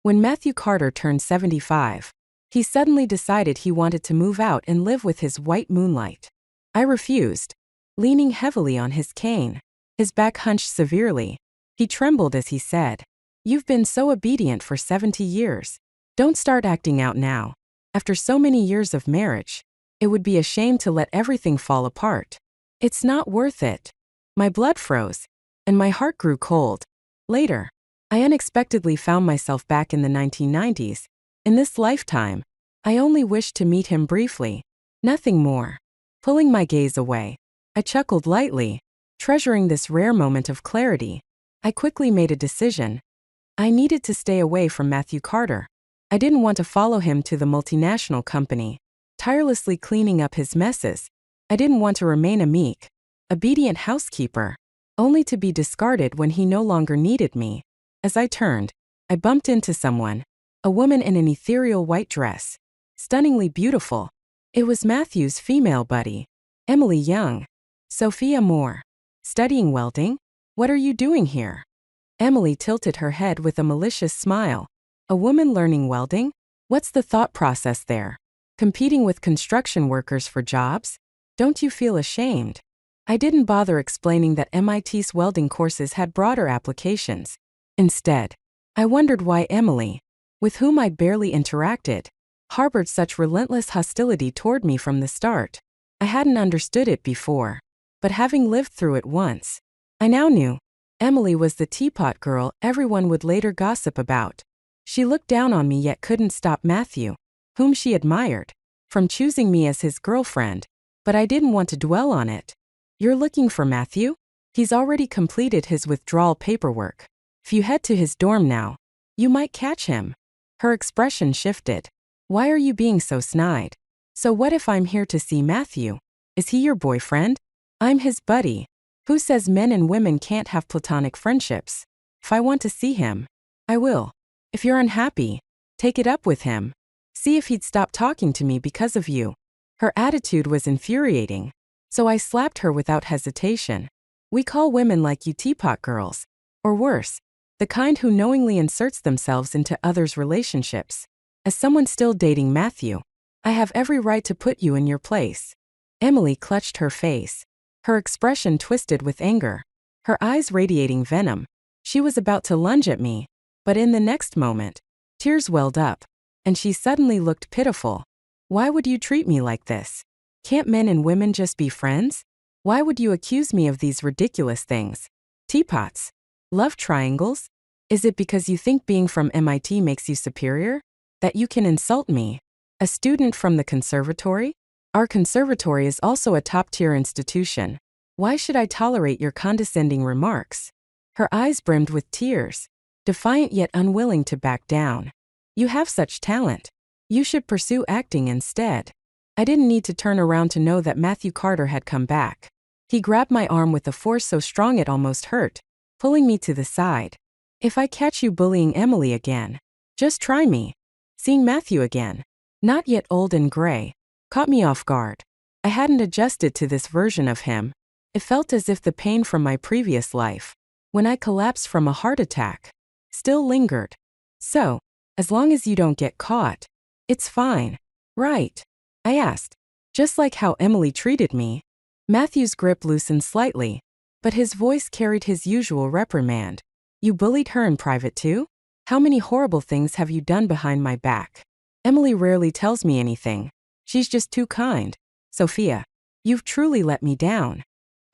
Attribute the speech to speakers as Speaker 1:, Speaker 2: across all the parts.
Speaker 1: When Matthew Carter turned 75, he suddenly decided he wanted to move out and live with his white moonlight. I refused, leaning heavily on his cane. His back hunched severely. He trembled as he said, "You've been so obedient for 70 years. Don't start acting out now. After so many years of marriage, it would be a shame to let everything fall apart. It's not worth it." My blood froze, and my heart grew cold. Later, I unexpectedly found myself back in the 1990s. In this lifetime, I only wished to meet him briefly. Nothing more. Pulling my gaze away, I chuckled lightly, treasuring this rare moment of clarity. I quickly made a decision. I needed to stay away from Matthew Carter. I didn't want to follow him to the multinational company, tirelessly cleaning up his messes. I didn't want to remain a meek, obedient housekeeper, only to be discarded when he no longer needed me. As I turned, I bumped into someone, a woman in an ethereal white dress, stunningly beautiful. It was Matthew's female buddy, Emily Young. "Sophia Moore. Studying welding? What are you doing here?" Emily tilted her head with a malicious smile. "A woman learning welding? What's the thought process there? Competing with construction workers for jobs? Don't you feel ashamed?" I didn't bother explaining that MIT's welding courses had broader applications. Instead, I wondered why Emily, with whom I'd barely interacted, harbored such relentless hostility toward me from the start. I hadn't understood it before, but having lived through it once, I now knew. Emily was the teapot girl everyone would later gossip about. She looked down on me yet couldn't stop Matthew, whom she admired, from choosing me as his girlfriend, but I didn't want to dwell on it. "You're looking for Matthew? He's already completed his withdrawal paperwork. If you head to his dorm now, you might catch him." Her expression shifted. "Why are you being so snide? So what if I'm here to see Matthew? Is he your boyfriend?" "I'm his buddy. Who says men and women can't have platonic friendships? If I want to see him, I will. If you're unhappy, take it up with him. See if he'd stop talking to me because of you." Her attitude was infuriating, so I slapped her without hesitation. "We call women like you teapot girls. Or worse, the kind who knowingly inserts themselves into others' relationships. As someone still dating Matthew, I have every right to put you in your place." Emily clutched her face, her expression twisted with anger, her eyes radiating venom. She was about to lunge at me, but in the next moment, tears welled up, and she suddenly looked pitiful. "Why would you treat me like this? Can't men and women just be friends? Why would you accuse me of these ridiculous things? Teapots? Love triangles? Is it because you think being from MIT makes you superior? That you can insult me? A student from the conservatory? Our conservatory is also a top-tier institution. Why should I tolerate your condescending remarks?" Her eyes brimmed with tears, defiant yet unwilling to back down. "You have such talent. You should pursue acting instead." I didn't need to turn around to know that Matthew Carter had come back. He grabbed my arm with a force so strong it almost hurt, pulling me to the side. "If I catch you bullying Emily again, just try me." Seeing Matthew again, not yet old and gray, caught me off guard. I hadn't adjusted to this version of him. It felt as if the pain from my previous life, when I collapsed from a heart attack, still lingered. "So, as long as you don't get caught, it's fine, right?" I asked, just like how Emily treated me. Matthew's grip loosened slightly, but his voice carried his usual reprimand. "You bullied her in private too? How many horrible things have you done behind my back? Emily rarely tells me anything. She's just too kind. Sophia, you've truly let me down."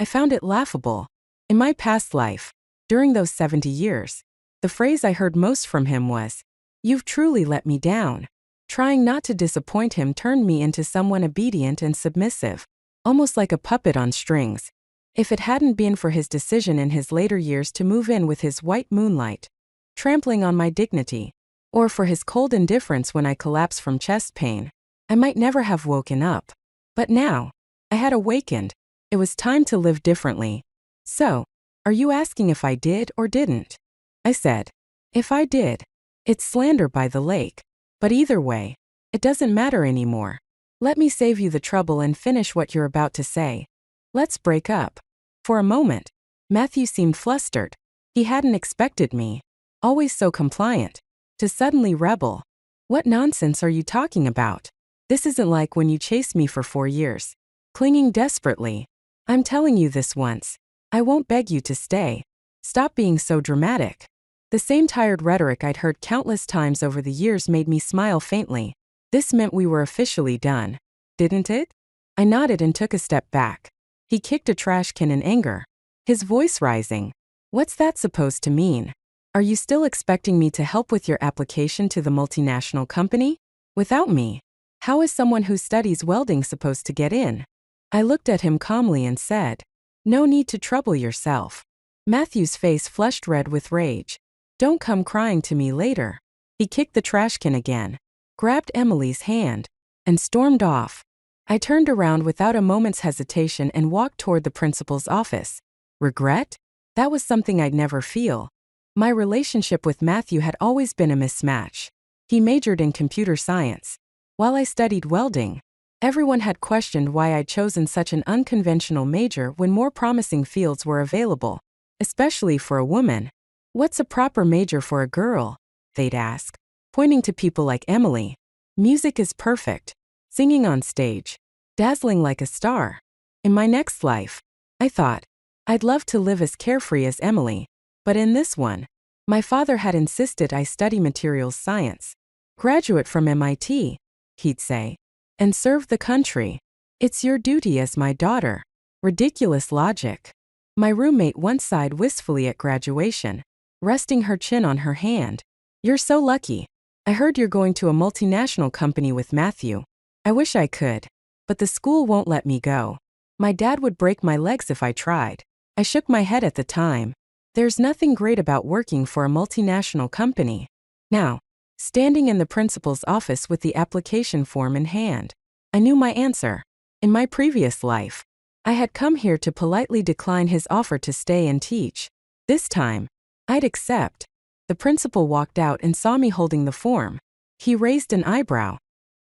Speaker 1: I found it laughable. In my past life, during those 70 years, the phrase I heard most from him was, "You've truly let me down." Trying not to disappoint him turned me into someone obedient and submissive, almost like a puppet on strings. If it hadn't been for his decision in his later years to move in with his white moonlight, trampling on my dignity, or for his cold indifference when I collapsed from chest pain, I might never have woken up. But now, I had awakened. It was time to live differently. "So, are you asking if I did or didn't?" I said. "If I did, it's slander by the lake. But either way, it doesn't matter anymore. Let me save you the trouble and finish what you're about to say. Let's break up." For a moment, Matthew seemed flustered. He hadn't expected me, always so compliant, To suddenly rebel. What nonsense are you talking about? This isn't like when you chased me for 4 years. Clinging desperately. I'm telling you this once. I won't beg you to stay. Stop being so dramatic. The same tired rhetoric I'd heard countless times over the years made me smile faintly. This meant we were officially done. Didn't it? I nodded and took a step back. He kicked a trash can in anger, his voice rising. What's that supposed to mean? Are you still expecting me to help with your application to the multinational company? Without me, how is someone who studies welding supposed to get in? I looked at him calmly and said, no need to trouble yourself. Matthew's face flushed red with rage. Don't come crying to me later. He kicked the trash can again, grabbed Emily's hand, and stormed off. I turned around without a moment's hesitation and walked toward the principal's office. Regret? That was something I'd never feel. My relationship with Matthew had always been a mismatch. He majored in computer science, while I studied welding. Everyone had questioned why I'd chosen such an unconventional major when more promising fields were available, especially for a woman. What's a proper major for a girl? They'd ask, pointing to people like Emily. Music is perfect. Singing on stage. Dazzling like a star. In my next life, I thought, I'd love to live as carefree as Emily. But in this one, my father had insisted I study materials science. Graduate from MIT, he'd say, and serve the country. It's your duty as my daughter. Ridiculous logic. My roommate once sighed wistfully at graduation, resting her chin on her hand. You're so lucky. I heard you're going to a multinational company with Matthew. I wish I could, but the school won't let me go. My dad would break my legs if I tried. I shook my head at the time. There's nothing great about working for a multinational company. Now, standing in the principal's office with the application form in hand, I knew my answer. In my previous life, I had come here to politely decline his offer to stay and teach. This time, I'd accept. The principal walked out and saw me holding the form. He raised an eyebrow.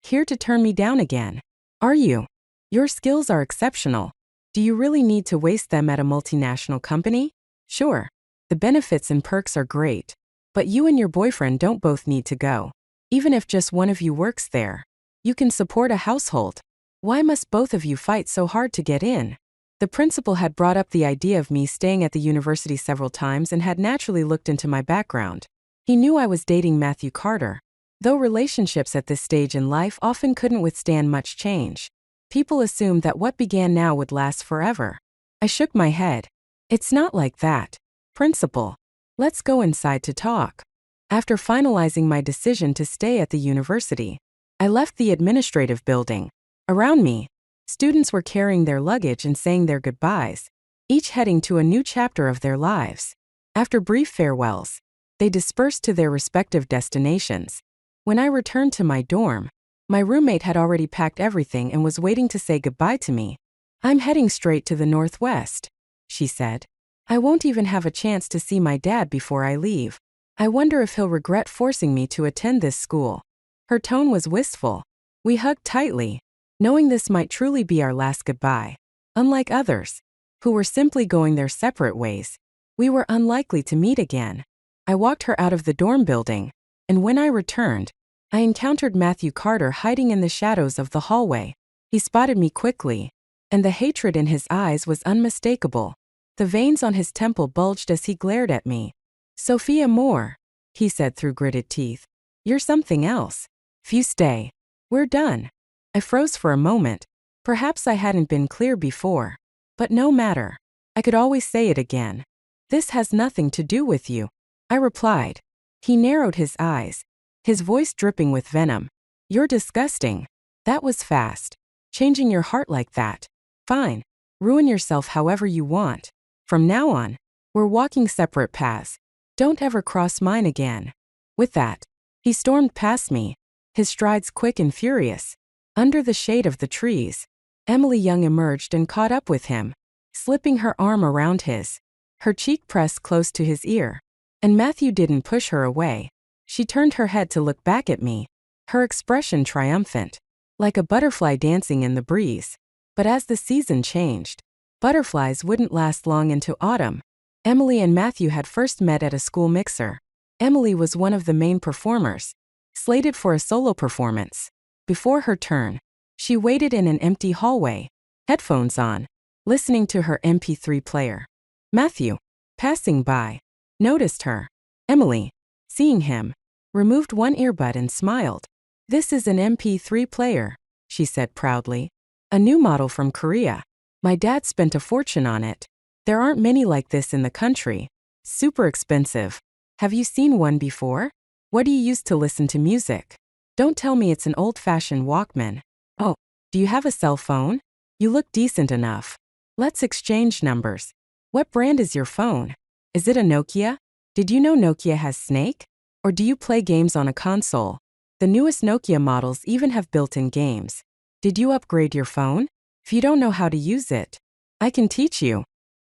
Speaker 1: Here to turn me down again. Are you? Your skills are exceptional. Do you really need to waste them at a multinational company? Sure. The benefits and perks are great. But you and your boyfriend don't both need to go. Even if just one of you works there, you can support a household. Why must both of you fight so hard to get in? The principal had brought up the idea of me staying at the university several times and had naturally looked into my background. He knew I was dating Matthew Carter. Though relationships at this stage in life often couldn't withstand much change, people assumed that what began now would last forever. I shook my head. It's not like that. Principal, let's go inside to talk. After finalizing my decision to stay at the university, I left the administrative building. Around me, students were carrying their luggage and saying their goodbyes, each heading to a new chapter of their lives. After brief farewells, they dispersed to their respective destinations. When I returned to my dorm, my roommate had already packed everything and was waiting to say goodbye to me. I'm heading straight to the Northwest, she said. I won't even have a chance to see my dad before I leave. I wonder if he'll regret forcing me to attend this school. Her tone was wistful. We hugged tightly, knowing this might truly be our last goodbye. Unlike others, who were simply going their separate ways, we were unlikely to meet again. I walked her out of the dorm building, and when I returned, I encountered Matthew Carter hiding in the shadows of the hallway. He spotted me quickly, and the hatred in his eyes was unmistakable. The veins on his temple bulged as he glared at me. Sophia Moore, he said through gritted teeth. You're something else. If you stay, we're done. I froze for a moment. Perhaps I hadn't been clear before. But no matter. I could always say it again. This has nothing to do with you, I replied. He narrowed his eyes, his voice dripping with venom. You're disgusting. That was fast. Changing your heart like that. Fine. Ruin yourself however you want. From now on, we're walking separate paths. Don't ever cross mine again. With that, he stormed past me, his strides quick and furious. Under the shade of the trees, Emily Young emerged and caught up with him, slipping her arm around his, her cheek pressed close to his ear. And Matthew didn't push her away. She turned her head to look back at me, her expression triumphant, like a butterfly dancing in the breeze. But as the season changed, butterflies wouldn't last long into autumn. Emily and Matthew had first met at a school mixer. Emily was one of the main performers, slated for a solo performance. Before her turn, she waited in an empty hallway, headphones on, listening to her MP3 player. Matthew, passing by, noticed her. Emily, seeing him, removed one earbud and smiled. "This is an MP3 player," she said proudly. "A new model from Korea. My dad spent a fortune on it. There aren't many like this in the country. Super expensive. Have you seen one before? What do you use to listen to music? Don't tell me it's an old-fashioned Walkman. Oh, do you have a cell phone? You look decent enough. Let's exchange numbers. What brand is your phone? Is it a Nokia? Did you know Nokia has Snake? Or do you play games on a console? The newest Nokia models even have built-in games. Did you upgrade your phone? If you don't know how to use it, I can teach you."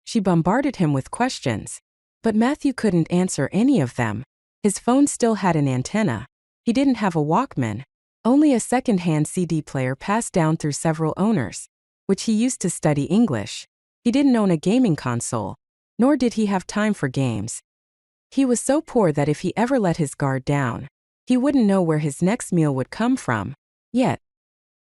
Speaker 1: She bombarded him with questions. But Matthew couldn't answer any of them. His phone still had an antenna. He didn't have a Walkman, only a second-hand CD player passed down through several owners, which he used to study English. He didn't own a gaming console, nor did he have time for games. He was so poor that if he ever let his guard down, he wouldn't know where his next meal would come from. Yet,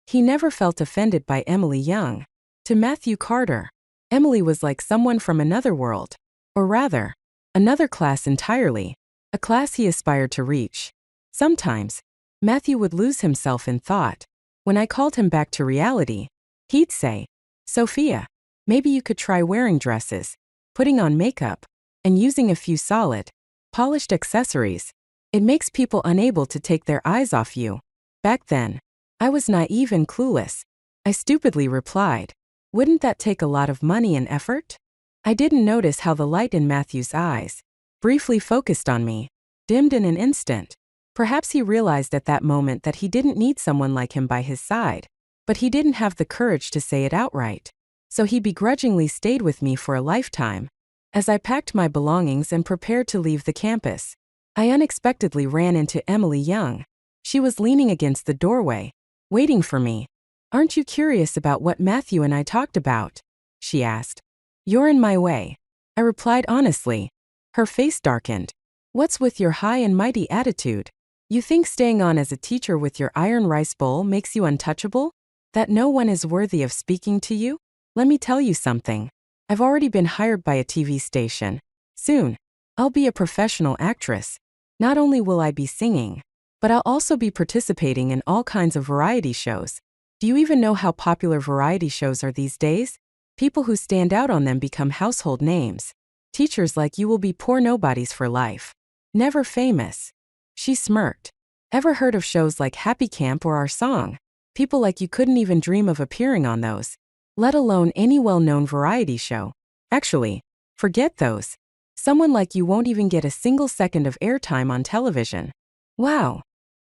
Speaker 1: he never felt offended by Emily Young. To Matthew Carter, Emily was like someone from another world, or rather, another class entirely, a class he aspired to reach. Sometimes, Matthew would lose himself in thought. When I called him back to reality, he'd say, "Sophia, maybe you could try wearing dresses, putting on makeup, and using a few solid, polished accessories. It makes people unable to take their eyes off you." Back then, I was naive and clueless. I stupidly replied, "Wouldn't that take a lot of money and effort?" I didn't notice how the light in Matthew's eyes, briefly focused on me, dimmed in an instant. Perhaps he realized at that moment that he didn't need someone like him by his side, but he didn't have the courage to say it outright. So he begrudgingly stayed with me for a lifetime. As I packed my belongings and prepared to leave the campus, I unexpectedly ran into Emily Young. She was leaning against the doorway, waiting for me. "Aren't you curious about what Matthew and I talked about?" she asked. "You're in my way," I replied honestly. Her face darkened. "What's with your high and mighty attitude? You think staying on as a teacher with your iron rice bowl makes you untouchable? That no one is worthy of speaking to you? Let me tell you something. I've already been hired by a TV station. Soon, I'll be a professional actress. Not only will I be singing, but I'll also be participating in all kinds of variety shows. Do you even know how popular variety shows are these days? People who stand out on them become household names. Teachers like you will be poor nobodies for life. Never famous." She smirked. "Ever heard of shows like Happy Camp or Our Song? People like you couldn't even dream of appearing on those, let alone any well-known variety show. Actually, forget those. Someone like you won't even get a single second of airtime on television." "Wow,"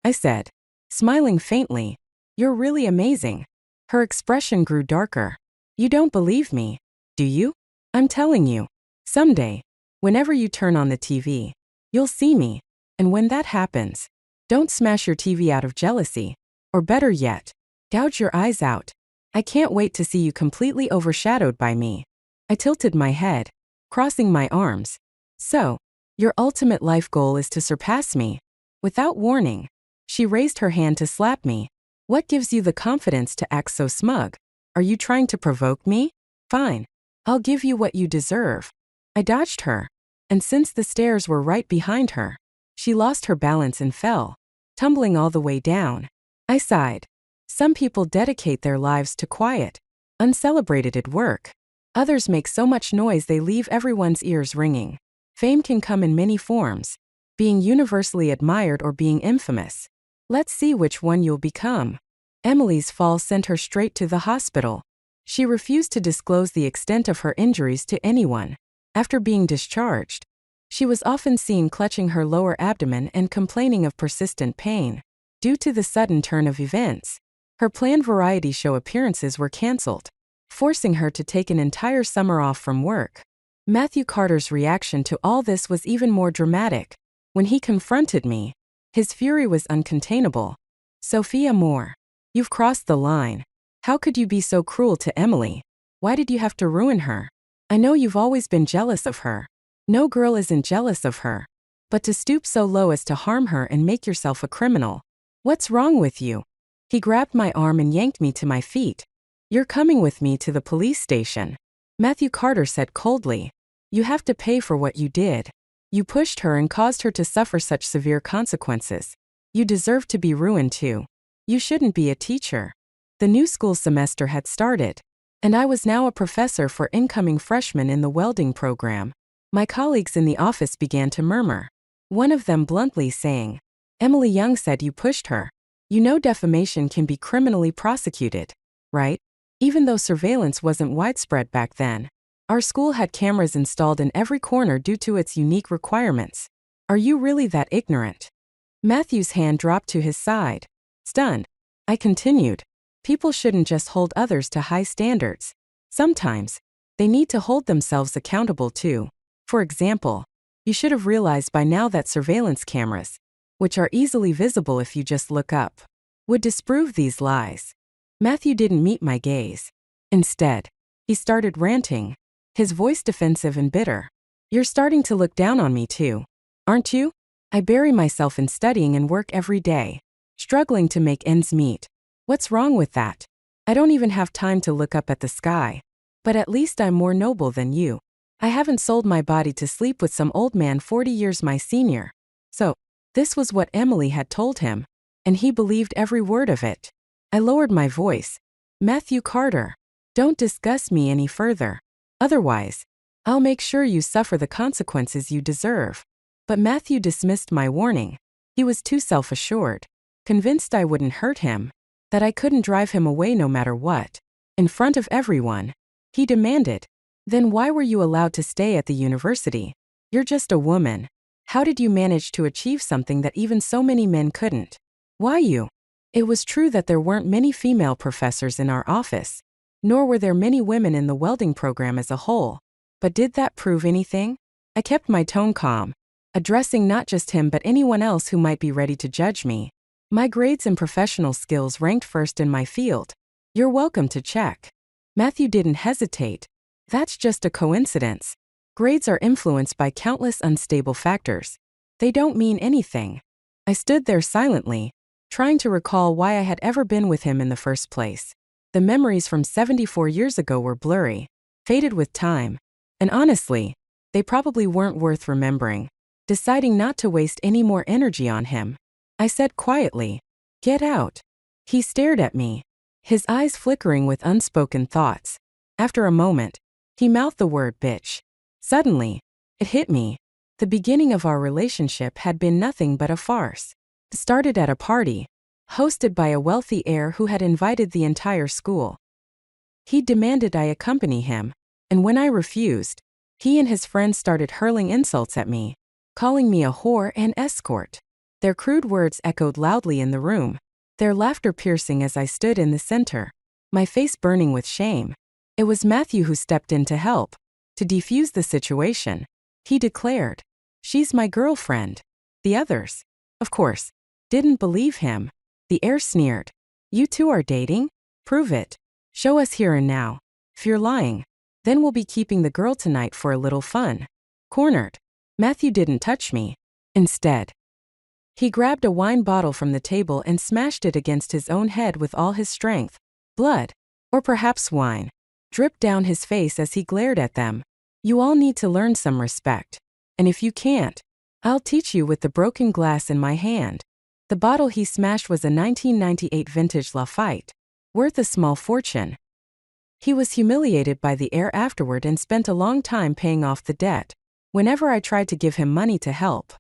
Speaker 1: I said, smiling faintly. "You're really amazing." Her expression grew darker. "You don't believe me, do you? I'm telling you. Someday, whenever you turn on the TV, you'll see me. And when that happens, don't smash your TV out of jealousy. Or better yet, gouge your eyes out. I can't wait to see you completely overshadowed by me." I tilted my head, crossing my arms. "So, your ultimate life goal is to surpass me?" Without warning, she raised her hand to slap me. "What gives you the confidence to act so smug? Are you trying to provoke me? Fine. I'll give you what you deserve." I dodged her, and since the stairs were right behind her, she lost her balance and fell, tumbling all the way down. I sighed. Some people dedicate their lives to quiet, uncelebrated at work. Others make so much noise they leave everyone's ears ringing. Fame can come in many forms, being universally admired or being infamous. Let's see which one you'll become. Emily's fall sent her straight to the hospital. She refused to disclose the extent of her injuries to anyone. After being discharged, she was often seen clutching her lower abdomen and complaining of persistent pain. Due to the sudden turn of events, her planned variety show appearances were canceled, forcing her to take an entire summer off from work. Matthew Carter's reaction to all this was even more dramatic. When he confronted me, his fury was uncontainable. "Sophia Moore, you've crossed the line. How could you be so cruel to Emily? Why did you have to ruin her? I know you've always been jealous of her. No girl isn't jealous of her. But to stoop so low as to harm her and make yourself a criminal. What's wrong with you? He grabbed my arm and yanked me to my feet. You're coming with me to the police station. Matthew Carter said coldly. You have to pay for what you did. You pushed her and caused her to suffer such severe consequences. You deserve to be ruined too. You shouldn't be a teacher. The new school semester had started, and I was now a professor for incoming freshmen in the welding program. My colleagues in the office began to murmur. One of them bluntly saying, Emily Young said you pushed her. You know defamation can be criminally prosecuted, right? Even though surveillance wasn't widespread back then. Our school had cameras installed in every corner due to its unique requirements. Are you really that ignorant? Matthew's hand dropped to his side. Stunned, I continued. People shouldn't just hold others to high standards. Sometimes, they need to hold themselves accountable too. For example, you should have realized by now that surveillance cameras, which are easily visible if you just look up, would disprove these lies. Matthew didn't meet my gaze. Instead, he started ranting, his voice defensive and bitter. You're starting to look down on me too, aren't you? I bury myself in studying and work every day, struggling to make ends meet. What's wrong with that? I don't even have time to look up at the sky. But at least I'm more noble than you. I haven't sold my body to sleep with some old man 40 years my senior. So, this was what Emily had told him, and he believed every word of it. I lowered my voice. Matthew Carter, don't discuss me any further. Otherwise, I'll make sure you suffer the consequences you deserve. But Matthew dismissed my warning. He was too self-assured, convinced I wouldn't hurt him, that I couldn't drive him away no matter what. In front of everyone, he demanded, then why were you allowed to stay at the university? You're just a woman. How did you manage to achieve something that even so many men couldn't? Why you? It was true that there weren't many female professors in our office, nor were there many women in the welding program as a whole. But did that prove anything? I kept my tone calm, addressing not just him but anyone else who might be ready to judge me. My grades and professional skills ranked first in my field. You're welcome to check. Matthew didn't hesitate. That's just a coincidence. Grades are influenced by countless unstable factors. They don't mean anything. I stood there silently, trying to recall why I had ever been with him in the first place. The memories from 74 years ago were blurry, faded with time, and honestly, they probably weren't worth remembering. Deciding not to waste any more energy on him, I said quietly, "Get out." He stared at me, his eyes flickering with unspoken thoughts. After a moment, he mouthed the word bitch. Suddenly, it hit me. The beginning of our relationship had been nothing but a farce. It started at a party, hosted by a wealthy heir who had invited the entire school. He demanded I accompany him, and when I refused, he and his friends started hurling insults at me, calling me a whore and escort. Their crude words echoed loudly in the room, their laughter piercing as I stood in the center, my face burning with shame. It was Matthew who stepped in to help, to defuse the situation. He declared, "She's my girlfriend." The others, of course, didn't believe him. The heir sneered, "You two are dating? Prove it. Show us here and now. If you're lying, then we'll be keeping the girl tonight for a little fun." Cornered, Matthew didn't touch me. Instead, he grabbed a wine bottle from the table and smashed it against his own head with all his strength. Blood, or perhaps wine, dripped down his face as he glared at them. "You all need to learn some respect. And if you can't, I'll teach you with the broken glass in my hand." The bottle he smashed was a 1998 vintage Lafite, worth a small fortune. He was humiliated by the heir afterward and spent a long time paying off the debt. Whenever I tried to give him money to help,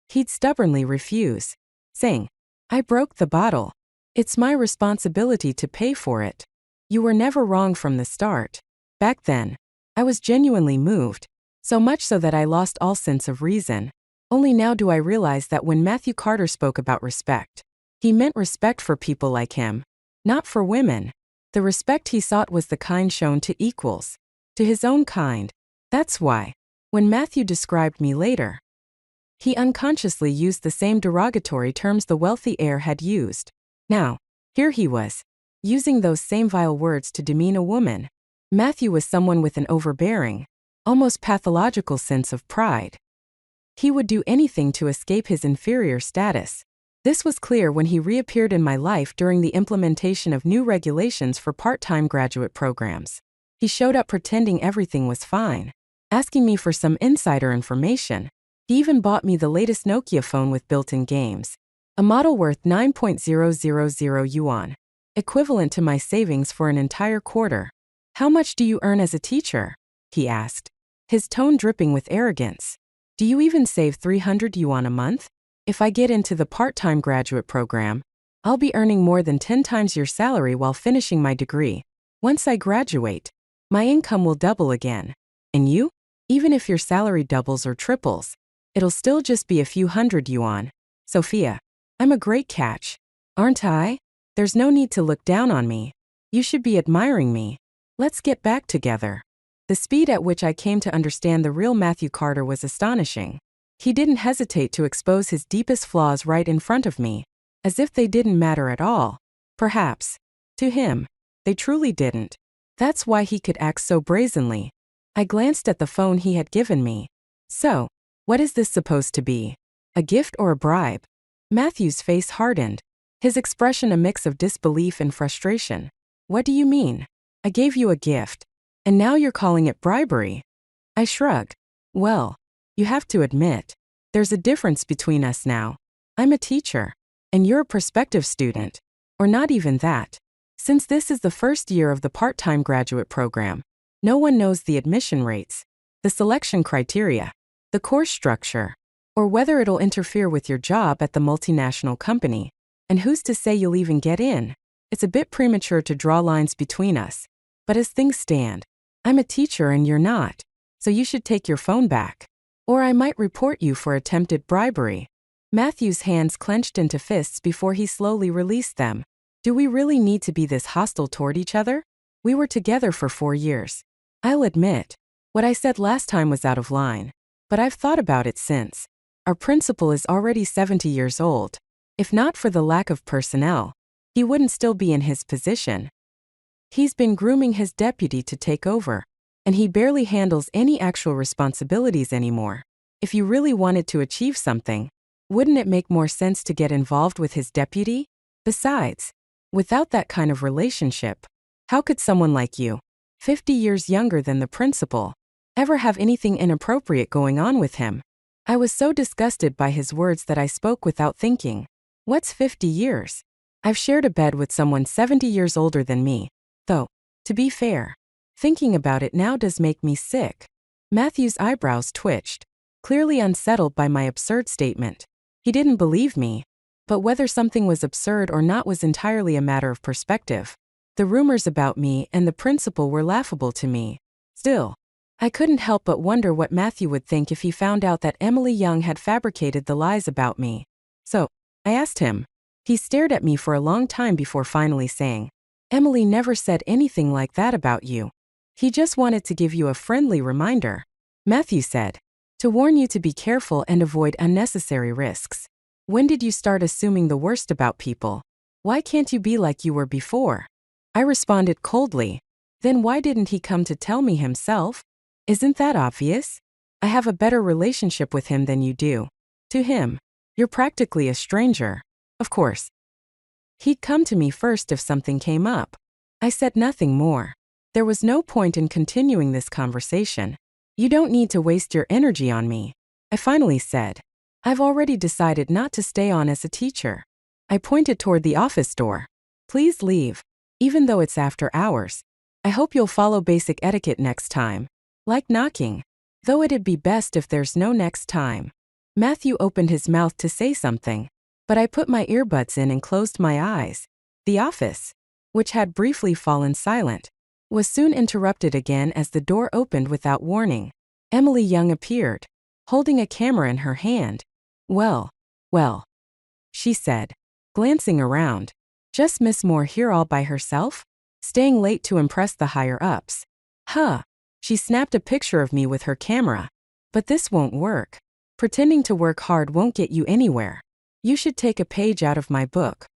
Speaker 1: he'd stubbornly refuse, saying, "I broke the bottle. It's my responsibility to pay for it. You were never wrong from the start." Back then, I was genuinely moved, so much so that I lost all sense of reason. Only now do I realize that when Matthew Carter spoke about respect, he meant respect for people like him, not for women. The respect he sought was the kind shown to equals, to his own kind. That's why, when Matthew described me later, he unconsciously used the same derogatory terms the wealthy heir had used. Now, here he was, using those same vile words to demean a woman. Matthew was someone with an overbearing, almost pathological sense of pride. He would do anything to escape his inferior status. This was clear when he reappeared in my life during the implementation of new regulations for part-time graduate programs. He showed up pretending everything was fine, asking me for some insider information. He even bought me the latest Nokia phone with built-in games, a model worth 9,000 yuan, equivalent to my savings for an entire quarter. "How much do you earn as a teacher?" he asked, his tone dripping with arrogance. "Do you even save 300 yuan a month? If I get into the part-time graduate program, I'll be earning more than 10 times your salary while finishing my degree. Once I graduate, my income will double again. And you? Even if your salary doubles or triples, it'll still just be a few hundred yuan. Sophia, I'm a great catch, aren't I? There's no need to look down on me. You should be admiring me. Let's get back together." The speed at which I came to understand the real Matthew Carter was astonishing. He didn't hesitate to expose his deepest flaws right in front of me, as if they didn't matter at all. Perhaps, to him, they truly didn't. That's why he could act so brazenly. I glanced at the phone he had given me. "So, what is this supposed to be? A gift or a bribe?" Matthew's face hardened, his expression a mix of disbelief and frustration. "What do you mean? I gave you a gift, and now you're calling it bribery?" I shrugged. "Well, you have to admit, there's a difference between us now. I'm a teacher, and you're a prospective student. Or not even that. Since this is the first year of the part-time graduate program, no one knows the admission rates, the selection criteria, the course structure, or whether it'll interfere with your job at the multinational company. And who's to say you'll even get in? It's a bit premature to draw lines between us. But as things stand, I'm a teacher and you're not, so you should take your phone back. Or I might report you for attempted bribery." Matthew's hands clenched into fists before he slowly released them. "Do we really need to be this hostile toward each other? We were together for 4 years. I'll admit, what I said last time was out of line, but I've thought about it since. Our principal is already 70 years old. If not for the lack of personnel, he wouldn't still be in his position. He's been grooming his deputy to take over, and he barely handles any actual responsibilities anymore. If you really wanted to achieve something, wouldn't it make more sense to get involved with his deputy? Besides, without that kind of relationship, how could someone like you, 50 years younger than the principal, ever have anything inappropriate going on with him?" I was so disgusted by his words that I spoke without thinking. What's 50 years? I've shared a bed with someone 70 years older than me, though, to be fair, thinking about it now does make me sick. Matthew's eyebrows twitched, clearly unsettled by my absurd statement. He didn't believe me, but whether something was absurd or not was entirely a matter of perspective. The rumors about me and the principal were laughable to me. Still, I couldn't help but wonder what Matthew would think if he found out that Emily Young had fabricated the lies about me. So, I asked him. He stared at me for a long time before finally saying, "Emily never said anything like that about you. He just wanted to give you a friendly reminder." Matthew said, "To warn you to be careful and avoid unnecessary risks. When did you start assuming the worst about people? Why can't you be like you were before?" I responded coldly. "Then why didn't he come to tell me himself? Isn't that obvious? I have a better relationship with him than you do. To him, you're practically a stranger. Of course, he'd come to me first if something came up." I said nothing more. There was no point in continuing this conversation. "You don't need to waste your energy on me," I finally said. "I've already decided not to stay on as a teacher." I pointed toward the office door. "Please leave, even though it's after hours. I hope you'll follow basic etiquette next time. Like knocking. Though it'd be best if there's no next time." Matthew opened his mouth to say something, but I put my earbuds in and closed my eyes. The office, which had briefly fallen silent, was soon interrupted again as the door opened without warning. Emily Young appeared, holding a camera in her hand. Well, she said, glancing around. "Just Miss Moore here all by herself? Staying late to impress the higher-ups? Huh." She snapped a picture of me with her camera. "But this won't work. Pretending to work hard won't get you anywhere. You should take a page out of my book."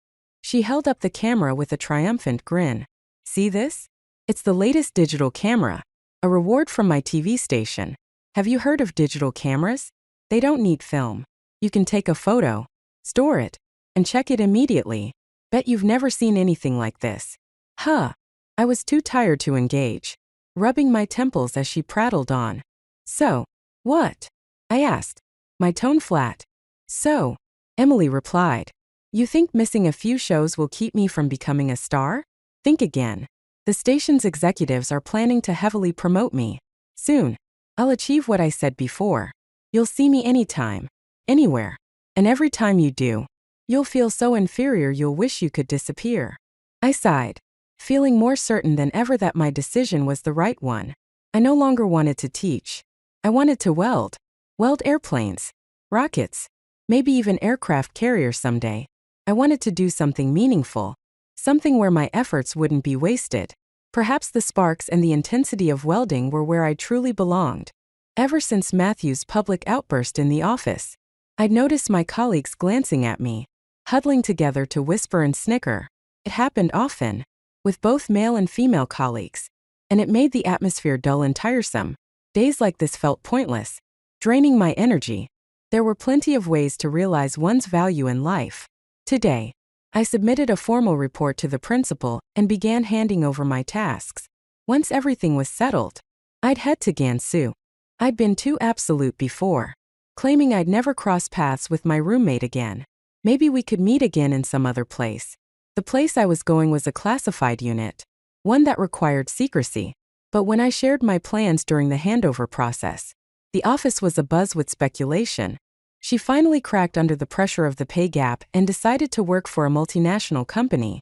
Speaker 1: She held up the camera with a triumphant grin. "See this? It's the latest digital camera, a reward from my TV station. Have you heard of digital cameras? They don't need film. You can take a photo, store it, and check it immediately. Bet you've never seen anything like this. Huh. I was too tired to engage, rubbing my temples as she prattled on. So, what? I asked, my tone flat. So, Emily replied, you think missing a few shows will keep me from becoming a star? Think again. The station's executives are planning to heavily promote me. Soon, I'll achieve what I said before. You'll see me anytime, anywhere. And every time you do, you'll feel so inferior you'll wish you could disappear. I sighed, feeling more certain than ever that my decision was the right one. I no longer wanted to teach. I wanted to weld. Weld airplanes, rockets, maybe even aircraft carriers someday. I wanted to do something meaningful, something where my efforts wouldn't be wasted. Perhaps the sparks and the intensity of welding were where I truly belonged. Ever since Matthew's public outburst in the office, I'd noticed my colleagues glancing at me, huddling together to whisper and snicker. It happened often, with both male and female colleagues, and it made the atmosphere dull and tiresome. Days like this felt pointless, draining my energy. There were plenty of ways to realize one's value in life. Today, I submitted a formal report to the principal and began handing over my tasks. Once everything was settled, I'd head to Gansu. I'd been too absolute before, claiming I'd never cross paths with my roommate again. Maybe we could meet again in some other place. The place I was going was a classified unit, one that required secrecy. But when I shared my plans during the handover process, the office was abuzz with speculation. She finally cracked under the pressure of the pay gap and decided to work for a multinational company.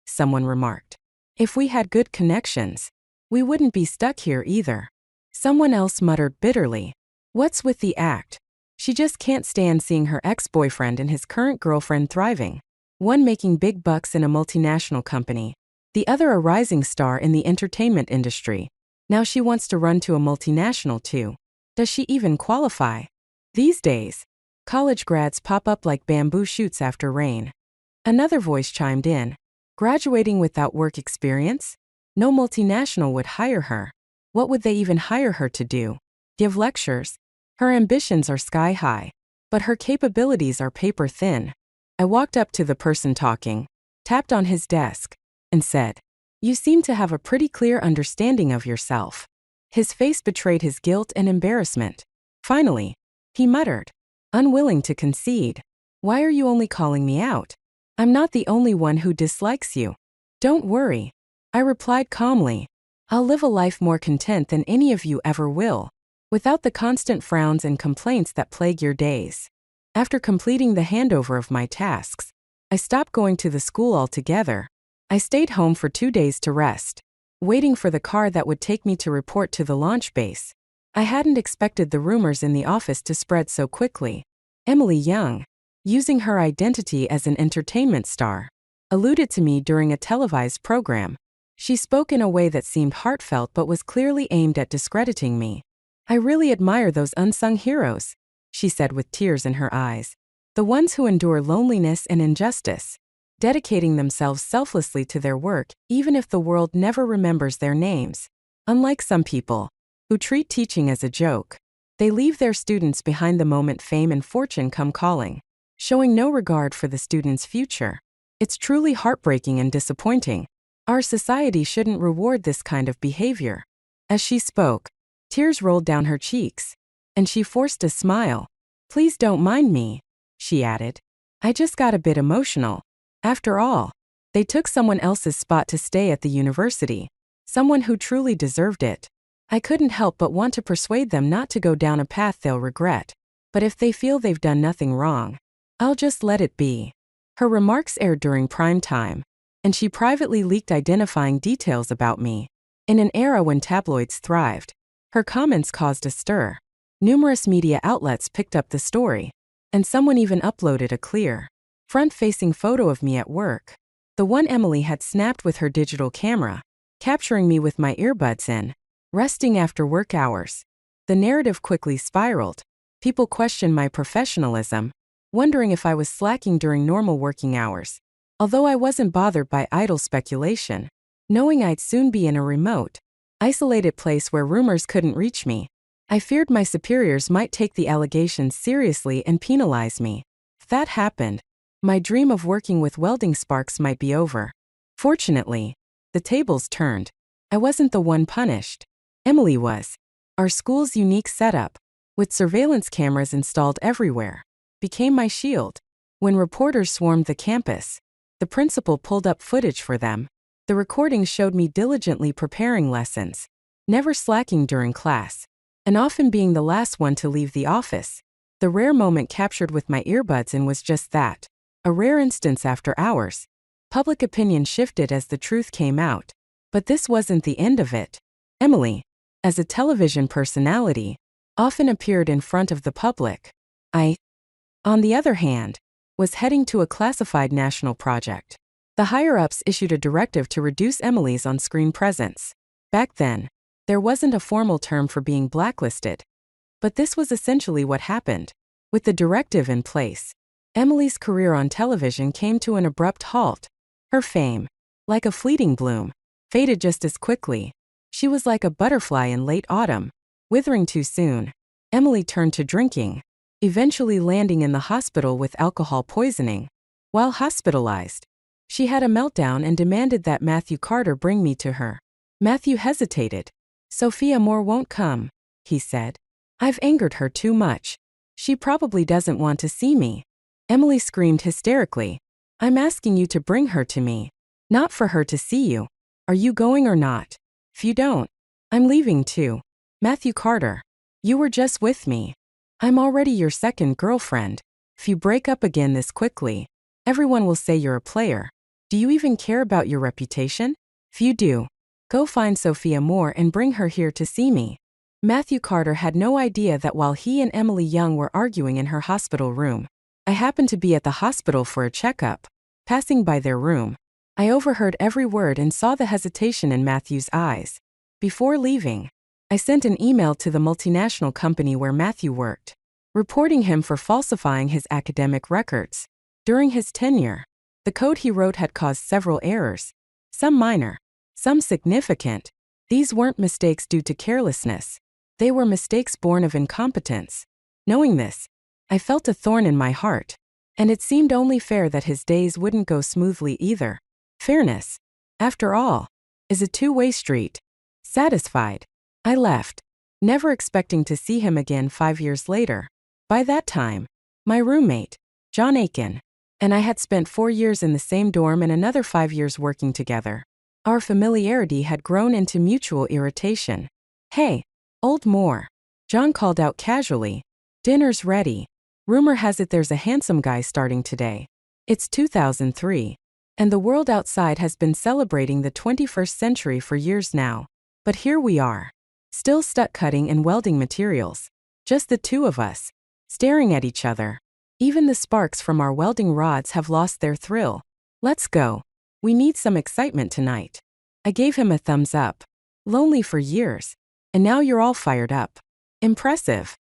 Speaker 1: Someone remarked, if we had good connections, we wouldn't be stuck here either. Someone else muttered bitterly, what's with the act? She just can't stand seeing her ex-boyfriend and his current girlfriend thriving. One making big bucks in a multinational company, the other a rising star in the entertainment industry. Now she wants to run to a multinational too. Does she even qualify? These days, college grads pop up like bamboo shoots after rain. Another voice chimed in. Graduating without work experience? No multinational would hire her. What would they even hire her to do? Give lectures? Her ambitions are sky high, but her capabilities are paper thin. I walked up to the person talking, tapped on his desk, and said, you seem to have a pretty clear understanding of yourself. His face betrayed his guilt and embarrassment. Finally, he muttered, unwilling to concede, why are you only calling me out? I'm not the only one who dislikes you. Don't worry, I replied calmly. I'll live a life more content than any of you ever will, without the constant frowns and complaints that plague your days. After completing the handover of my tasks, I stopped going to the school altogether. I stayed home for 2 days to rest, waiting for the car that would take me to report to the launch base. I hadn't expected the rumors in the office to spread so quickly. Emily Young, using her identity as an entertainment star, alluded to me during a televised program. She spoke in a way that seemed heartfelt but was clearly aimed at discrediting me. I really admire those unsung heroes, she said with tears in her eyes. The ones who endure loneliness and injustice, dedicating themselves selflessly to their work even if the world never remembers their names. Unlike some people, who treat teaching as a joke, they leave their students behind the moment fame and fortune come calling, showing no regard for the student's future. It's truly heartbreaking and disappointing. Our society shouldn't reward this kind of behavior. As she spoke, tears rolled down her cheeks, and she forced a smile. Please don't mind me, she added. I just got a bit emotional. After all, they took someone else's spot to stay at the university, someone who truly deserved it. I couldn't help but want to persuade them not to go down a path they'll regret. But if they feel they've done nothing wrong, I'll just let it be. Her remarks aired during prime time, and she privately leaked identifying details about me. In an era when tabloids thrived, her comments caused a stir. Numerous media outlets picked up the story, and someone even uploaded a clear, front-facing photo of me at work. The one Emily had snapped with her digital camera, capturing me with my earbuds in, resting after work hours. The narrative quickly spiraled. People questioned my professionalism, wondering if I was slacking during normal working hours. Although I wasn't bothered by idle speculation, knowing I'd soon be in a remote, isolated place where rumors couldn't reach me, I feared my superiors might take the allegations seriously and penalize me. If that happened, my dream of working with welding sparks might be over. Fortunately, the tables turned. I wasn't the one punished. Emily was. Our school's unique setup, with surveillance cameras installed everywhere, became my shield. When reporters swarmed the campus, the principal pulled up footage for them. The recordings showed me diligently preparing lessons, never slacking during class, and often being the last one to leave the office. The rare moment captured with my earbuds in was just that, a rare instance after hours. Public opinion shifted as the truth came out. But this wasn't the end of it. Emily, as a television personality, often appeared in front of the public. I, on the other hand, was heading to a classified national project. The higher-ups issued a directive to reduce Emily's on-screen presence. Back then, there wasn't a formal term for being blacklisted. But this was essentially what happened. With the directive in place, Emily's career on television came to an abrupt halt. Her fame, like a fleeting bloom, faded just as quickly. She was like a butterfly in late autumn, withering too soon. Emily turned to drinking, eventually landing in the hospital with alcohol poisoning. While hospitalized, she had a meltdown and demanded that Matthew Carter bring me to her. Matthew hesitated. "Sophia Moore won't come," he said. "I've angered her too much. She probably doesn't want to see me." Emily screamed hysterically. "I'm asking you to bring her to me, not for her to see you. Are you going or not? If you don't, I'm leaving too. Matthew Carter, you were just with me. I'm already your second girlfriend. If you break up again this quickly, everyone will say you're a player. Do you even care about your reputation? If you do, go find Sophia Moore and bring her here to see me." Matthew Carter had no idea that while he and Emily Young were arguing in her hospital room, I happened to be at the hospital for a checkup. Passing by their room, I overheard every word and saw the hesitation in Matthew's eyes. Before leaving, I sent an email to the multinational company where Matthew worked, reporting him for falsifying his academic records. During his tenure, the code he wrote had caused several errors, some minor, some significant. These weren't mistakes due to carelessness. They were mistakes born of incompetence. Knowing this, I felt a thorn in my heart, and it seemed only fair that his days wouldn't go smoothly either. Fairness, after all, is a two-way street. Satisfied, I left, never expecting to see him again 5 years later. By that time, my roommate, John Aiken, and I had spent 4 years in the same dorm and another 5 years working together. Our familiarity had grown into mutual irritation. "Hey, old Moore," John called out casually. "Dinner's ready. Rumor has it there's a handsome guy starting today." It's 2003, and the world outside has been celebrating the 21st century for years now. But here we are, still stuck cutting and welding materials. Just the two of us, staring at each other. Even the sparks from our welding rods have lost their thrill. "Let's go. We need some excitement tonight." I gave him a thumbs up. "Lonely for years, and now you're all fired up. Impressive."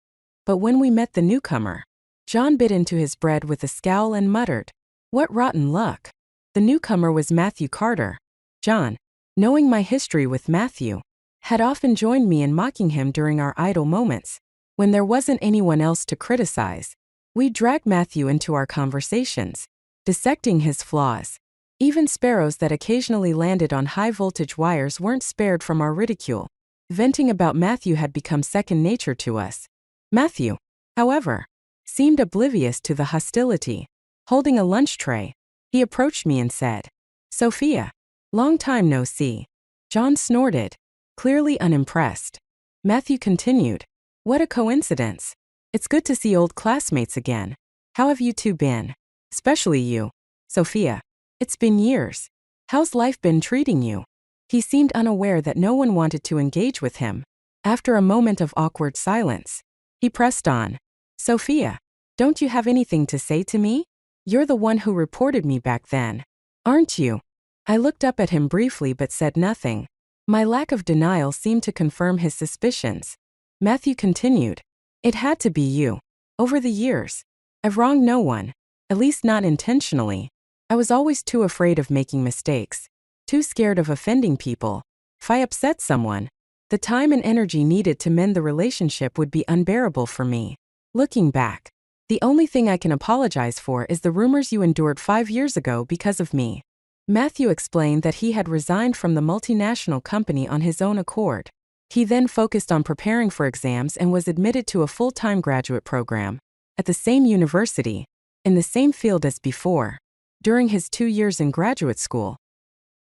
Speaker 1: But when we met the newcomer, John bit into his bread with a scowl and muttered, "What rotten luck." The newcomer was Matthew Carter. John, knowing my history with Matthew, had often joined me in mocking him during our idle moments. When there wasn't anyone else to criticize, we dragged Matthew into our conversations, dissecting his flaws. Even sparrows that occasionally landed on high-voltage wires weren't spared from our ridicule. Venting about Matthew had become second nature to us. Matthew, however, seemed oblivious to the hostility. Holding a lunch tray, he approached me and said, "Sophia, long time no see." John snorted, clearly unimpressed. Matthew continued, "What a coincidence. It's good to see old classmates again. How have you two been? Especially you, Sophia. It's been years. How's life been treating you?" He seemed unaware that no one wanted to engage with him. After a moment of awkward silence, he pressed on, "Sophia, don't you have anything to say to me? You're the one who reported me back then, aren't you?" I looked up at him briefly but said nothing. My lack of denial seemed to confirm his suspicions. Matthew continued, "It had to be you. Over the years, I've wronged no one, at least not intentionally. I was always too afraid of making mistakes, too scared of offending people. If I upset someone, The time and energy needed to mend the relationship would be unbearable for me. Looking back, the only thing I can apologize for is the rumors you endured 5 years ago because of me. Matthew explained that he had resigned from the multinational company on his own accord. He then focused on preparing for exams and was admitted to a full-time graduate program at the same university, in the same field as before. During his 2 years in graduate school,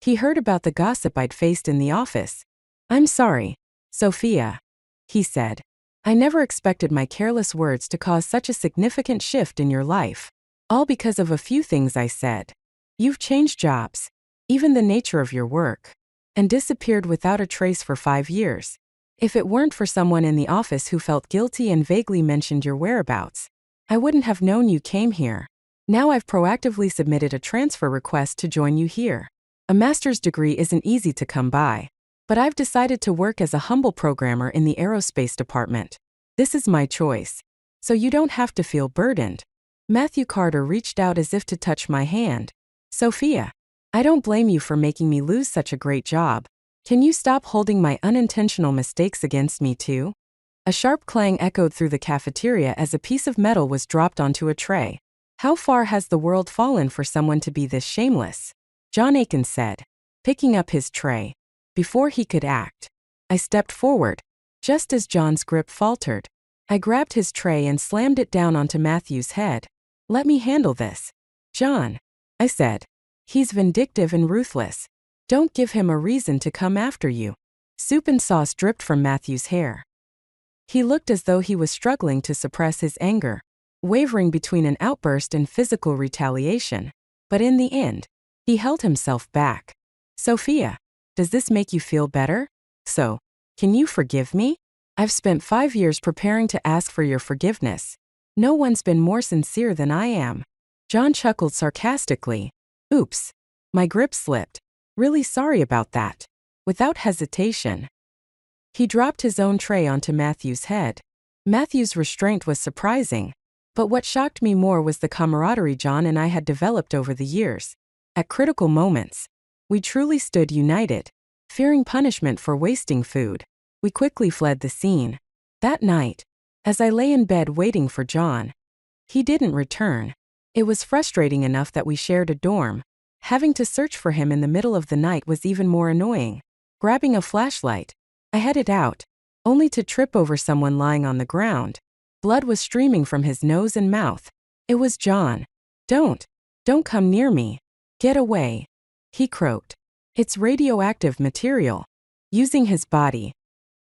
Speaker 1: he heard about the gossip I'd faced in the office. "I'm sorry, Sophia," he said. "I never expected my careless words to cause such a significant shift in your life. All because of a few things I said. You've changed jobs, even the nature of your work, and disappeared without a trace for 5 years. If it weren't for someone in the office who felt guilty and vaguely mentioned your whereabouts, I wouldn't have known you came here. Now I've proactively submitted a transfer request to join you here. A master's degree isn't easy to come by, but I've decided to work as a humble programmer in the aerospace department. This is my choice, so you don't have to feel burdened." Matthew Carter reached out as if to touch my hand. "Sophia, I don't blame you for making me lose such a great job. Can you stop holding my unintentional mistakes against me too?" A sharp clang echoed through the cafeteria as a piece of metal was dropped onto a tray. "How far has the world fallen for someone to be this shameless?" John Aiken said, picking up his tray. Before he could act, I stepped forward. Just as John's grip faltered, I grabbed his tray and slammed it down onto Matthew's head. "Let me handle this, John," I said. "He's vindictive and ruthless. Don't give him a reason to come after you." Soup and sauce dripped from Matthew's hair. He looked as though he was struggling to suppress his anger, wavering between an outburst and physical retaliation. But in the end, he held himself back. "Sophia, does this make you feel better? So, can you forgive me? I've spent 5 years preparing to ask for your forgiveness. No one's been more sincere than I am." John chuckled sarcastically. "Oops, my grip slipped. Really sorry about that." Without hesitation, he dropped his own tray onto Matthew's head. Matthew's restraint was surprising, but what shocked me more was the camaraderie John and I had developed over the years. At critical moments, we truly stood united. Fearing punishment for wasting food, we quickly fled the scene. That night, as I lay in bed waiting for John, he didn't return. It was frustrating enough that we shared a dorm. Having to search for him in the middle of the night was even more annoying. Grabbing a flashlight, I headed out, only to trip over someone lying on the ground. Blood was streaming from his nose and mouth. It was John. Don't come near me. Get away," he croaked. "It's radioactive material." Using his body,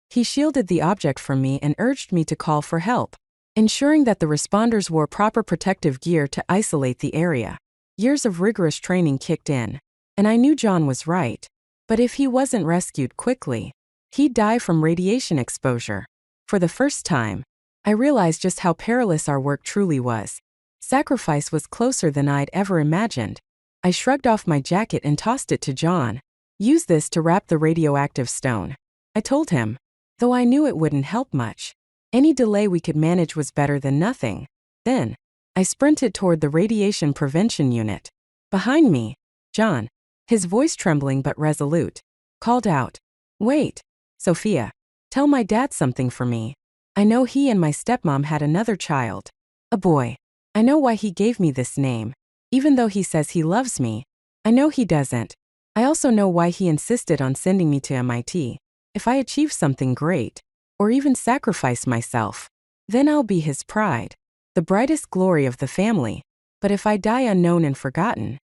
Speaker 1: he shielded the object from me and urged me to call for help, ensuring that the responders wore proper protective gear to isolate the area. Years of rigorous training kicked in, and I knew John was right. But if he wasn't rescued quickly, he'd die from radiation exposure. For the first time, I realized just how perilous our work truly was. Sacrifice was closer than I'd ever imagined. I shrugged off my jacket and tossed it to John. "Use this to wrap the radioactive stone," I told him, though I knew it wouldn't help much. Any delay we could manage was better than nothing. Then, I sprinted toward the radiation prevention unit. Behind me, John, his voice trembling but resolute, called out, "Wait, Sophia, tell my dad something for me. I know he and my stepmom had another child, a boy. I know why he gave me this name. Even though he says he loves me, I know he doesn't. I also know why he insisted on sending me to MIT. If I achieve something great, or even sacrifice myself, then I'll be his pride, the brightest glory of the family. But if I die unknown and forgotten,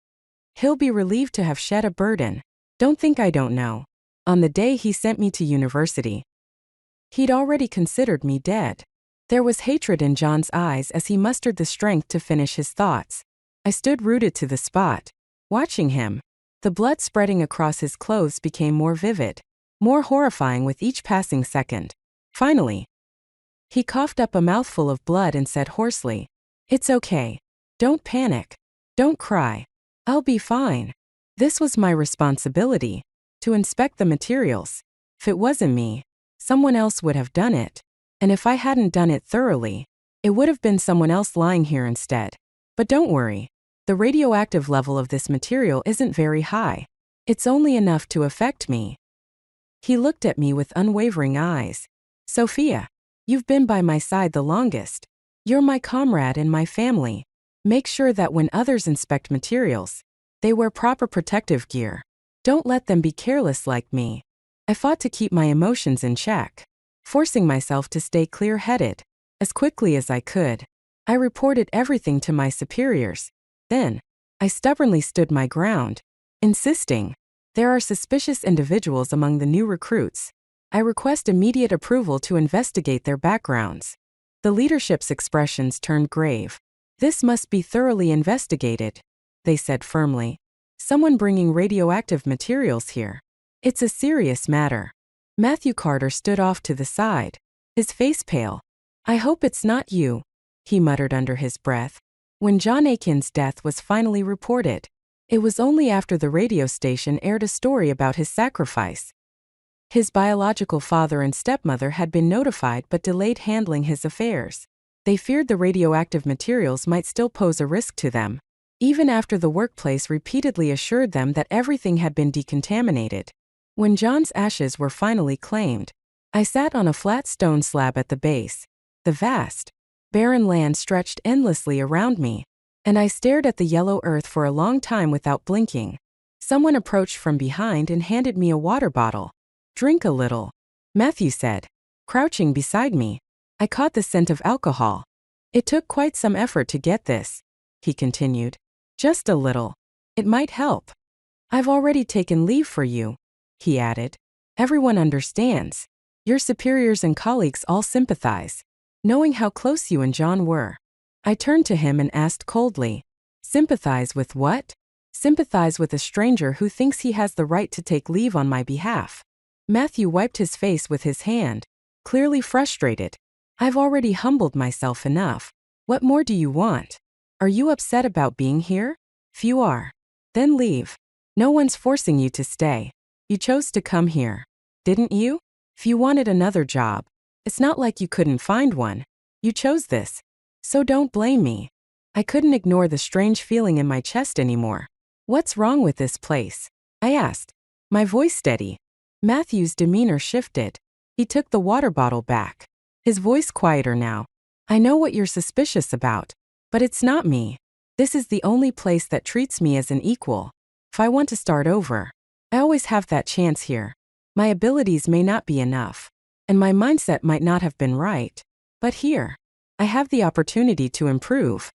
Speaker 1: he'll be relieved to have shed a burden. Don't think I don't know. On the day he sent me to university, he'd already considered me dead." There was hatred in John's eyes as he mustered the strength to finish his thoughts. I stood rooted to the spot, watching him. The blood spreading across his clothes became more vivid, more horrifying with each passing second. Finally, he coughed up a mouthful of blood and said hoarsely, "It's okay. Don't panic. Don't cry. I'll be fine." This was my responsibility, to inspect the materials. If it wasn't me, someone else would have done it. And if I hadn't done it thoroughly, it would have been someone else lying here instead. But don't worry, the radioactive level of this material isn't very high. It's only enough to affect me. He looked at me with unwavering eyes. Sophia, you've been by my side the longest. You're my comrade and my family. Make sure that when others inspect materials, they wear proper protective gear. Don't let them be careless like me. I fought to keep my emotions in check, forcing myself to stay clear-headed. As quickly as I could, I reported everything to my superiors. Then, I stubbornly stood my ground, insisting, there are suspicious individuals among the new recruits. I request immediate approval to investigate their backgrounds. The leadership's expressions turned grave. This must be thoroughly investigated, they said firmly. Someone bringing radioactive materials here. It's a serious matter. Matthew Carter stood off to the side, his face pale. I hope it's not you, he muttered under his breath. When John Aiken's death was finally reported, it was only after the radio station aired a story about his sacrifice. His biological father and stepmother had been notified but delayed handling his affairs. They feared the radioactive materials might still pose a risk to them, even after the workplace repeatedly assured them that everything had been decontaminated. When John's ashes were finally claimed, I sat on a flat stone slab at the base. The vast, barren land stretched endlessly around me, and I stared at the yellow earth for a long time without blinking. Someone approached from behind and handed me a water bottle. Drink a little, Matthew said, crouching beside me. I caught the scent of alcohol. It took quite some effort to get this, he continued. Just a little. It might help. I've already taken leave for you, he added. Everyone understands. Your superiors and colleagues all sympathize, knowing how close you and John were. I turned to him and asked coldly, sympathize with what? Sympathize with a stranger who thinks he has the right to take leave on my behalf. Matthew wiped his face with his hand, clearly frustrated. I've already humbled myself enough. What more do you want? Are you upset about being here? Few are. Then leave. No one's forcing you to stay. You chose to come here, didn't you? If you wanted another job, it's not like you couldn't find one. You chose this. So don't blame me. I couldn't ignore the strange feeling in my chest anymore. What's wrong with this place? I asked, my voice steady. Matthew's demeanor shifted. He took the water bottle back, his voice quieter now. I know what you're suspicious about, but it's not me. This is the only place that treats me as an equal. If I want to start over, I always have that chance here. My abilities may not be enough, and my mindset might not have been right, but here, I have the opportunity to improve.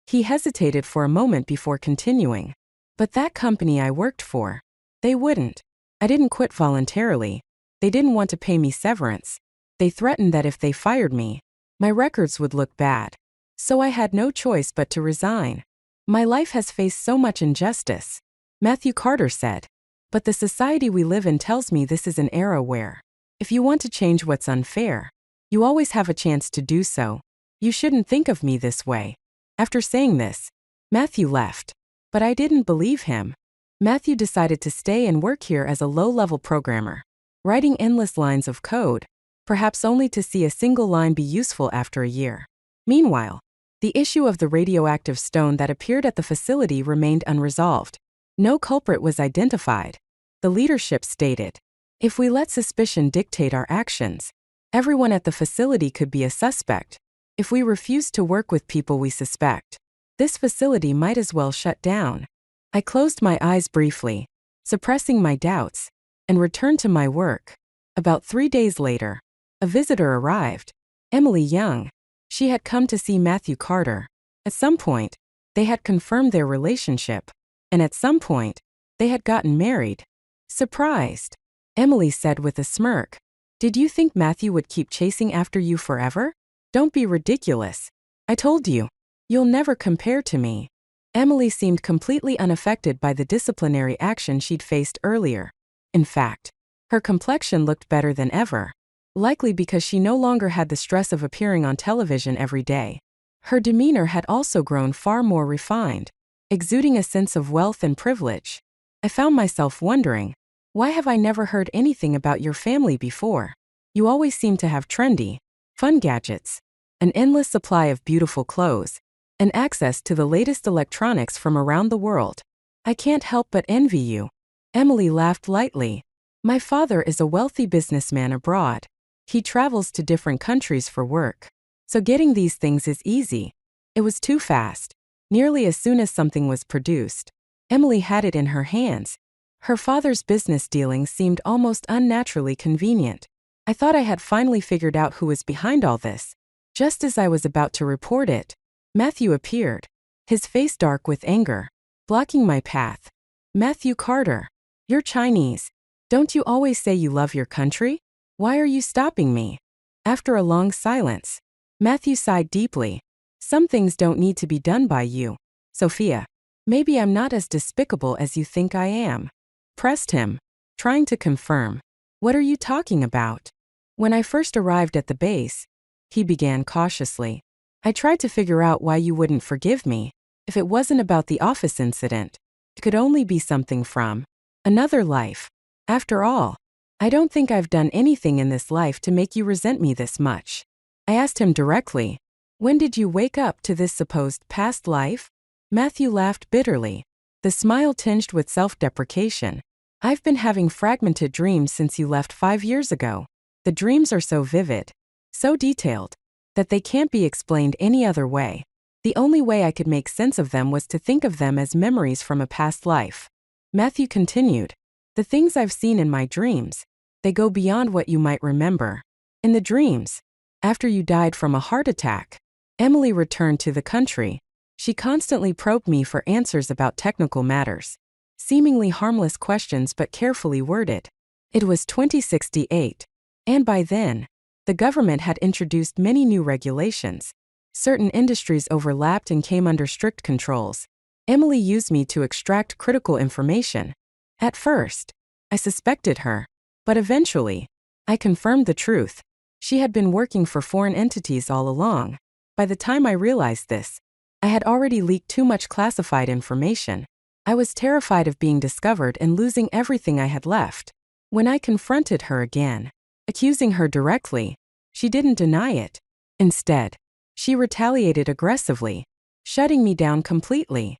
Speaker 1: He hesitated for a moment before continuing. But that company I worked for, they wouldn't. I didn't quit voluntarily. They didn't want to pay me severance. They threatened that if they fired me, my records would look bad. So I had no choice but to resign. My life has faced so much injustice, Matthew Carter said. But the society we live in tells me this is an era where, if you want to change what's unfair, you always have a chance to do so. You shouldn't think of me this way. After saying this, Matthew left. But I didn't believe him. Matthew decided to stay and work here as a low-level programmer, writing endless lines of code, perhaps only to see a single line be useful after a year. Meanwhile, the issue of the radioactive stone that appeared at the facility remained unresolved. No culprit was identified. The leadership stated, if we let suspicion dictate our actions, everyone at the facility could be a suspect. If we refuse to work with people we suspect, this facility might as well shut down. I closed my eyes briefly, suppressing my doubts, and returned to my work. About 3 days later, a visitor arrived, Emily Young. She had come to see Matthew Carter. At some point, they had confirmed their relationship, and at some point, they had gotten married. Surprised, Emily said with a smirk. Did you think Matthew would keep chasing after you forever? Don't be ridiculous. I told you. You'll never compare to me. Emily seemed completely unaffected by the disciplinary action she'd faced earlier. In fact, her complexion looked better than ever, likely because she no longer had the stress of appearing on television every day. Her demeanor had also grown far more refined, exuding a sense of wealth and privilege. I found myself wondering, why have I never heard anything about your family before? You always seem to have trendy, fun gadgets, an endless supply of beautiful clothes, and access to the latest electronics from around the world. I can't help but envy you. Emily laughed lightly. My father is a wealthy businessman abroad. He travels to different countries for work. So getting these things is easy. It was too fast. Nearly as soon as something was produced, Emily had it in her hands. Her father's business dealings seemed almost unnaturally convenient. I thought I had finally figured out who was behind all this. Just as I was about to report it, Matthew appeared, his face dark with anger, blocking my path. Matthew Carter, you're Chinese. Don't you always say you love your country? Why are you stopping me? After a long silence, Matthew sighed deeply. Some things don't need to be done by you, Sophia. Maybe I'm not as despicable as you think I am. Pressed him, trying to confirm. What are you talking about? When I first arrived at the base, he began cautiously, I tried to figure out why you wouldn't forgive me. If it wasn't about the office incident, it could only be something from another life. After all, I don't think I've done anything in this life to make you resent me this much. I asked him directly, when did you wake up to this supposed past life? Matthew laughed bitterly, the smile tinged with self-deprecation. I've been having fragmented dreams since you left 5 years ago. The dreams are so vivid, so detailed, that they can't be explained any other way. The only way I could make sense of them was to think of them as memories from a past life. Matthew continued, the things I've seen in my dreams, they go beyond what you might remember. In the dreams, after you died from a heart attack, Emily returned to the country. She constantly probed me for answers about technical matters. Seemingly harmless questions but carefully worded. It was 2068. And by then, the government had introduced many new regulations. Certain industries overlapped and came under strict controls. Emily used me to extract critical information. At first, I suspected her, but eventually, I confirmed the truth. She had been working for foreign entities all along. By the time I realized this, I had already leaked too much classified information. I was terrified of being discovered and losing everything I had left. When I confronted her again, accusing her directly, she didn't deny it. Instead, she retaliated aggressively, shutting me down completely.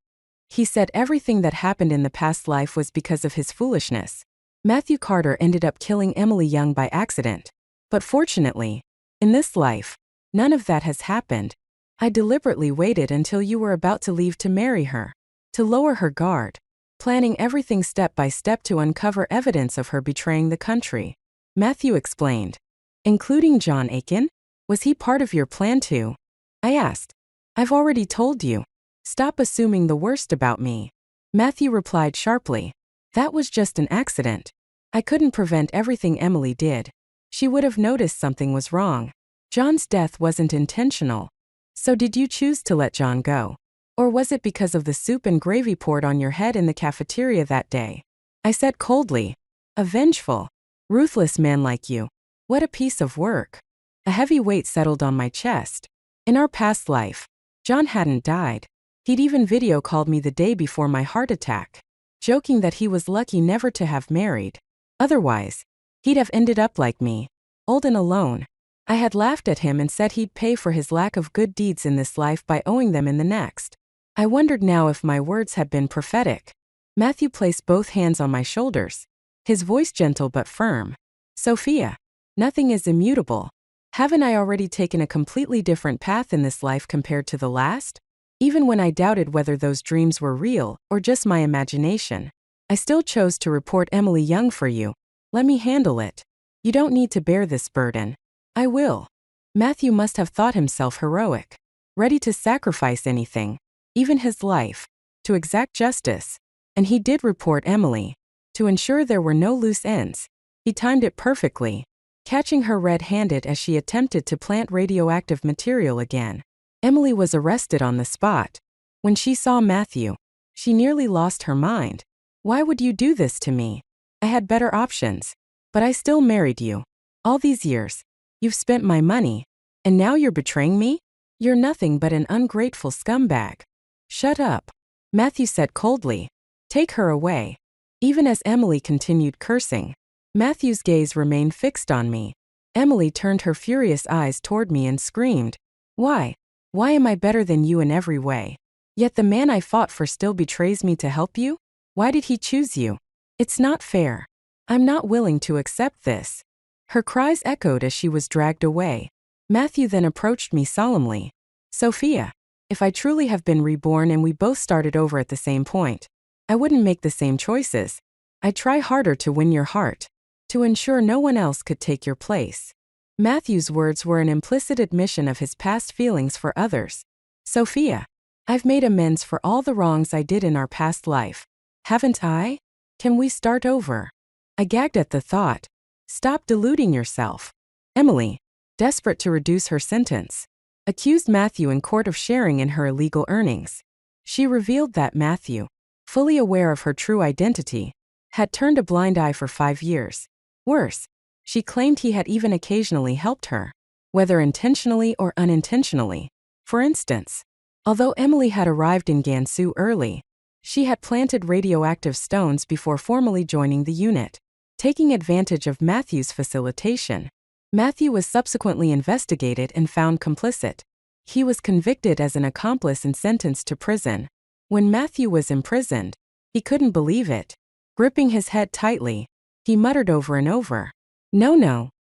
Speaker 1: He said everything that happened in the past life was because of his foolishness. Matthew Carter ended up killing Emily Young by accident. But fortunately, in this life, none of that has happened. I deliberately waited until you were about to leave to marry her, to lower her guard, planning everything step by step to uncover evidence of her betraying the country. Matthew explained. Including John Aiken? Was he part of your plan too? I asked. I've already told you. Stop assuming the worst about me. Matthew replied sharply. That was just an accident. I couldn't prevent everything Emily did. She would have noticed something was wrong. John's death wasn't intentional. So did you choose to let John go? Or was it because of the soup and gravy poured on your head in the cafeteria that day? I said coldly. A vengeful, ruthless man like you. What a piece of work. A heavy weight settled on my chest. In our past life, John hadn't died. He'd even video called me the day before my heart attack, joking that he was lucky never to have married. Otherwise, he'd have ended up like me, old and alone. I had laughed at him and said he'd pay for his lack of good deeds in this life by owing them in the next. I wondered now if my words had been prophetic. Matthew placed both hands on my shoulders, his voice gentle but firm. Sophia, nothing is immutable. Haven't I already taken a completely different path in this life compared to the last? Even when I doubted whether those dreams were real or just my imagination, I still chose to report Emily Young for you. Let me handle it. You don't need to bear this burden. I will. Matthew must have thought himself heroic, ready to sacrifice anything, even his life, to exact justice. And he did report Emily, to ensure there were no loose ends. He timed it perfectly, catching her red-handed as she attempted to plant radioactive material again. Emily was arrested on the spot. When she saw Matthew, she nearly lost her mind. Why would you do this to me? I had better options. But I still married you. All these years, you've spent my money, and now you're betraying me? You're nothing but an ungrateful scumbag. Shut up, Matthew said coldly. Take her away. Even as Emily continued cursing, Matthew's gaze remained fixed on me. Emily turned her furious eyes toward me and screamed, Why? Why am I better than you in every way? Yet the man I fought for still betrays me to help you? Why did he choose you? It's not fair. I'm not willing to accept this. Her cries echoed as she was dragged away. Matthew then approached me solemnly. Sophia, if I truly have been reborn and we both started over at the same point, I wouldn't make the same choices. I'd try harder to win your heart, to ensure no one else could take your place. Matthew's words were an implicit admission of his past feelings for others. Sophia, I've made amends for all the wrongs I did in our past life. Haven't I? Can we start over? I gagged at the thought. Stop deluding yourself. Emily, desperate to reduce her sentence, accused Matthew in court of sharing in her illegal earnings. She revealed that Matthew, fully aware of her true identity, had turned a blind eye for 5 years. Worse, she claimed he had even occasionally helped her, whether intentionally or unintentionally. For instance, although Emily had arrived in Gansu early, she had planted radioactive stones before formally joining the unit. Taking advantage of Matthew's facilitation, Matthew was subsequently investigated and found complicit. He was convicted as an accomplice and sentenced to prison. When Matthew was imprisoned, he couldn't believe it. Gripping his head tightly, he muttered over and over, No.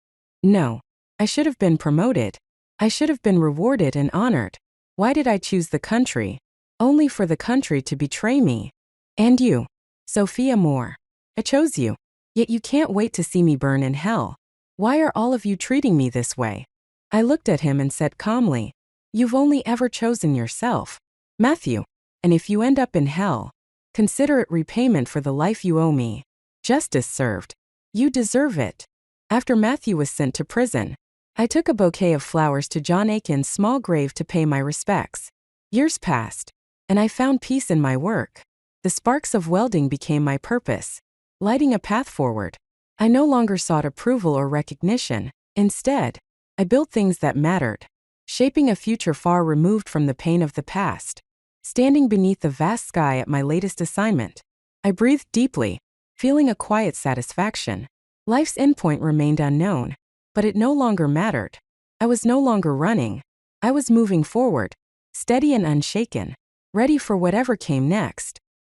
Speaker 1: I should have been promoted. I should have been rewarded and honored. Why did I choose the country? Only for the country to betray me. And you, Sophia Moore. I chose you. Yet you can't wait to see me burn in hell. Why are all of you treating me this way? I looked at him and said calmly, You've only ever chosen yourself, Matthew. And if you end up in hell, consider it repayment for the life you owe me. Justice served. You deserve it. After Matthew was sent to prison, I took a bouquet of flowers to John Aiken's small grave to pay my respects. Years passed, and I found peace in my work. The sparks of welding became my purpose, lighting a path forward. I no longer sought approval or recognition. Instead, I built things that mattered, shaping a future far removed from the pain of the past. Standing beneath the vast sky at my latest assignment, I breathed deeply, feeling a quiet satisfaction. Life's endpoint remained unknown, but it no longer mattered. I was no longer running. I was moving forward, steady and unshaken, ready for whatever came next.